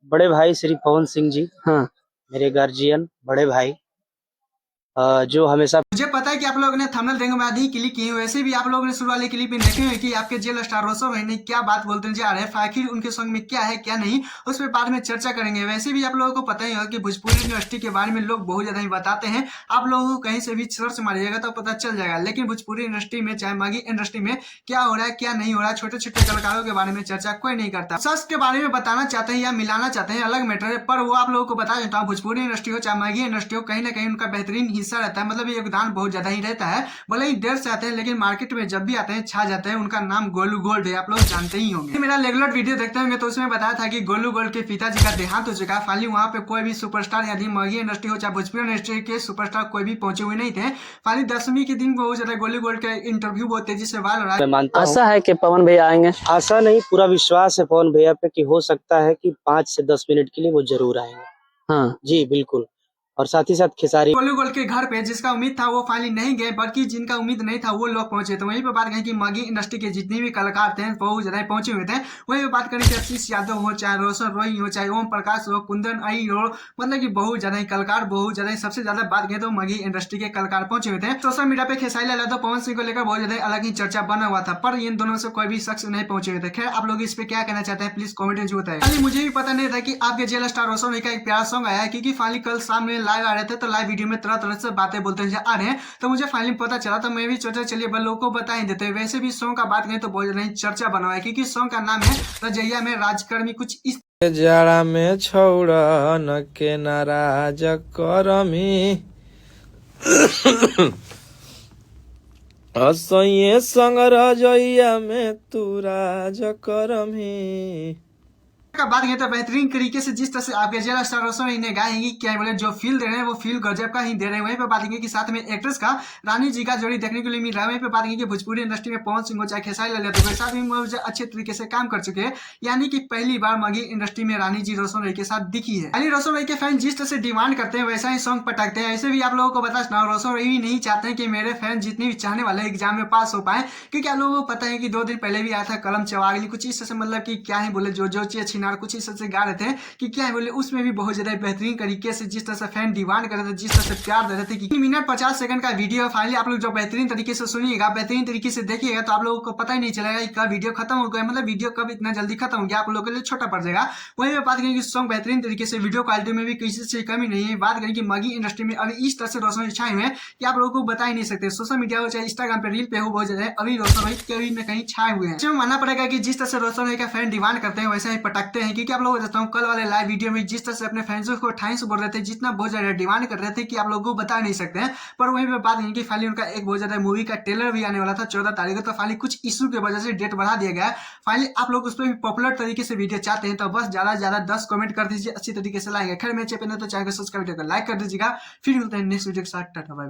बड़े भाई श्री पवन सिंह जी, हाँ। मेरे गार्जियन बड़े भाई, जो हमेशा मुझे पता है कि आप लोगों ने थंबनेल देखने के बाद ही क्लिक की है, वैसे भी आप लोगों ने शुरू वाले क्लिप में देखे हुए कि आपके जेल स्टार रोशन भाई ने क्या बात बोलते जा रहे हैं, आखिर उनके सॉन्ग में क्या है क्या नहीं, उस पर बाद में चर्चा करेंगे। वैसे भी आप लोगों को पता ही होगा कि भोजपुरी यूनिवर्सिटी के बारे में लोग बहुत ज्यादा ही बताते हैं, आप लोगों को कहीं से भी सर्च मारिएगा तो पता चल जाएगा। लेकिन भोजपुरी इंडस्ट्री में चाहे मागी इंडस्ट्री में क्या हो रहा है क्या नहीं हो रहा है, छोटे छोटे कलाकारों के बारे में चर्चा कोई नहीं करता। सच के बारे में बताना चाहते हैं या मिलाना चाहते हैं अलग मैटर है, पर वो आप लोगों को बता देता हूँ, भोजपुरी इंडस्ट्री हो चाहे मागी इंडस्ट्री हो, कहीं ना कहीं उनका बेहतरीन हिस्सा रहता है, मतलब योगदान बहुत ज्यादा ही रहता है। भले ही देर से आते हैं लेकिन मार्केट में जब भी आते हैं छा जाते हैं। उनका नाम गोलू गोल्ड है, आप लोग जानते ही होंगे। मेरा रेगुलर वीडियो देखते होंगे तो उसमें बताया था कि गोलू गोल्ड के पिताजी का देहांत हो चुका है। फाइनली वहां पे कोई भी सुपरस्टार यदि मागी इंडस्ट्री हो चाहे भोजपुरी इंडस्ट्री के सुपरस्टार कोई भी पहुंचे हुए नहीं थे। फाइनली 10वीं के दिन बहुत ज्यादा गोलू गोल्ड का इंटरव्यू बहुत तेजी से वायरल हो रहा है। मैं मानता हूँ, आशा है कि पवन भैया आएंगे। आशा नहीं पूरा विश्वास है पवन भैया पे कि हो सकता है कि 5 से 10 मिनट के लिए वो जरूर आएंगे। हाँ जी बिल्कुल। और साथ ही साथ खेसारी गोलू गोल्ड के घर पे जिसका उम्मीद था वो फाइनली नहीं गए, बल्कि जिनका उम्मीद नहीं था वो लोग पहुंचे। तो वहीं पे बात करें कि मागी इंडस्ट्री के जितने भी कलाकार थे बहुत ज्यादा पहुंचे हुए थे। वहीं पे बात करें कि आशीष यादव हो चाहे रोशन रोई हो चाहे ओम प्रकाश हो कुंदन आई हो, मतलब कि बहुत ज्यादा ही कलाकार बहुत ज्यादा सबसे ज्यादा बात करें तो मागी इंडस्ट्री के कलाकार पहुंचे हुए थे। सोशल मीडिया पे खेसारी लाल यादव पवन सिंह को लेकर बहुत ज्यादा अलग ही चर्चा बना हुआ था, पर इन दोनों से कोई भी शख्स नहीं पहुंचे हुए थे। खैर आप लोग इस पे क्या कहना चाहते हैं प्लीज कॉमेंट में बताइए। खाली मुझे भी पता नहीं था कि आपके जेल स्टार रोशन का एक प्यारा सॉन्ग आया है, क्योंकि फाइनली कल सामने लाइव आ रहे थे तो लाइव वीडियो में तरह तरह से बातें बोलते आ रहे हैं, तो मुझे फाइनली पता चला तो मैं भी सोचा चलिए लोगों को बता ही देते हैं। वैसे भी सॉन्ग का बात करें तो बहुत ज्यादा चर्चा बना हुआ है, क्योंकि सॉन्ग का नाम है रजैया में राजकर्मी, कुछ इस जाड़ा में छौड़ा न के नाराज करमी असैये संग रजैया में तू राज करमी। का बात करें तो बेहतरीन तरीके से जिस तरह से आपके जेल स्टार रोशन इन्हें गाएंगी क्या बोले जो फील दे रहे हैं वो फील गजब का ही दे रहे हैं। वहीं पे बात करेंगे कि साथ में एक्ट्रेस का रानी जी का जोड़ी देखने के लिए मिल रहा है। वहीं पे बात करेंगे कि भोजपुरी इंडस्ट्री में पवन सिंह हो चाहे खेसारी लाल यादव के साथ भी मुझे अच्छे तरीके से काम कर चुके हैं, यानी कि पहली बार मागी इंडस्ट्री में रानी जी रोशन रई के साथ दिखी है। यानी रोशन रई के फैन जिस तरह से डिमांड करते हैं वैसा ही सॉन्ग पटकते हैं। ऐसे भी आप लोगों को बता सुना रोशन रई नहीं चाहते हैं कि मेरे फैन जितने भी चाहने वाले एग्जाम में पास हो पाए, क्योंकि आप लोगों को पता है कि 2 दिन पहले भी आया था कलम चवागली, कुछ इस तरह से मतलब कि क्या है बोले जो जो चे छिनार कुछ इस तरह से गा रहे थे कि क्या है बोले उसमें भी बहुत ज्यादा बेहतरीन तरीके से जिस तरह से फैन डिमांड कर रहे थे जिस तरह से प्यार दे रहे थे कि 3 मिनट 50 सेकंड का वीडियो फाइनली आप लोग जो बेहतरीन तरीके से सुनिएगा बेहतरीन तरीके से देखिएगा तो आप लोगों को पता ही नहीं चलेगा कि कब वीडियो खत्म हो गया, मतलब वीडियो कब इतना जल्दी खत्म हो गया आप लोगों के लिए छोटा पड़ जाएगा। वहीं पे बात करें कि सॉन्ग बेहतरीन तरीके से वीडियो क्वालिटी में भी किसी से कमी नहीं है। बात करें कि मागी इंडस्ट्री में अभी इस तरह से रोशन छाए हुए हैं कि आप लोगों को बता ही नहीं सकते। सोशल मीडिया हो चाहे इंस्टाग्राम पे रील पे हो बहुत ज्यादा अभी रोशन भाई कहीं ना कहीं छाए हुए हैं। मानना पड़ेगा कि जिस तरह से रोशन भाई का फैन डिमांड करते हैं वैसा ही पटकते हैं, क्योंकि आप लोगों को बताता हूँ कल वाले लाइव वीडियो में जिस तरह से अपने फैंस को ठाई से बोल रहे थे जितना बहुत ज्यादा डिमांड कर रहे थे कि आप लोगों को बता नहीं सकते हैं। पर वहीं पे बात नहीं कि फाइनली उनका एक बहुत ज्यादा मूवी का ट्रेलर भी आने वाला था 14 तारीख को, तो फाइनली कुछ इशू की वजह से डेट बढ़ा दिया गया है। फाइनली आप लोग उस पर भी पॉपुलर तरीके से वीडियो चाहते हैं तो बस ज्यादा से ज्यादा 10 कमेंट कर दीजिए, अच्छी तरीके से लाएंगे। खैर मैं चैनल तो चैनल को सब्सक्राइब कर लाइक कर दीजिएगा। फिर मिलते हैं नेक्स्ट वीडियो के साथ, टाटा बाय बाय।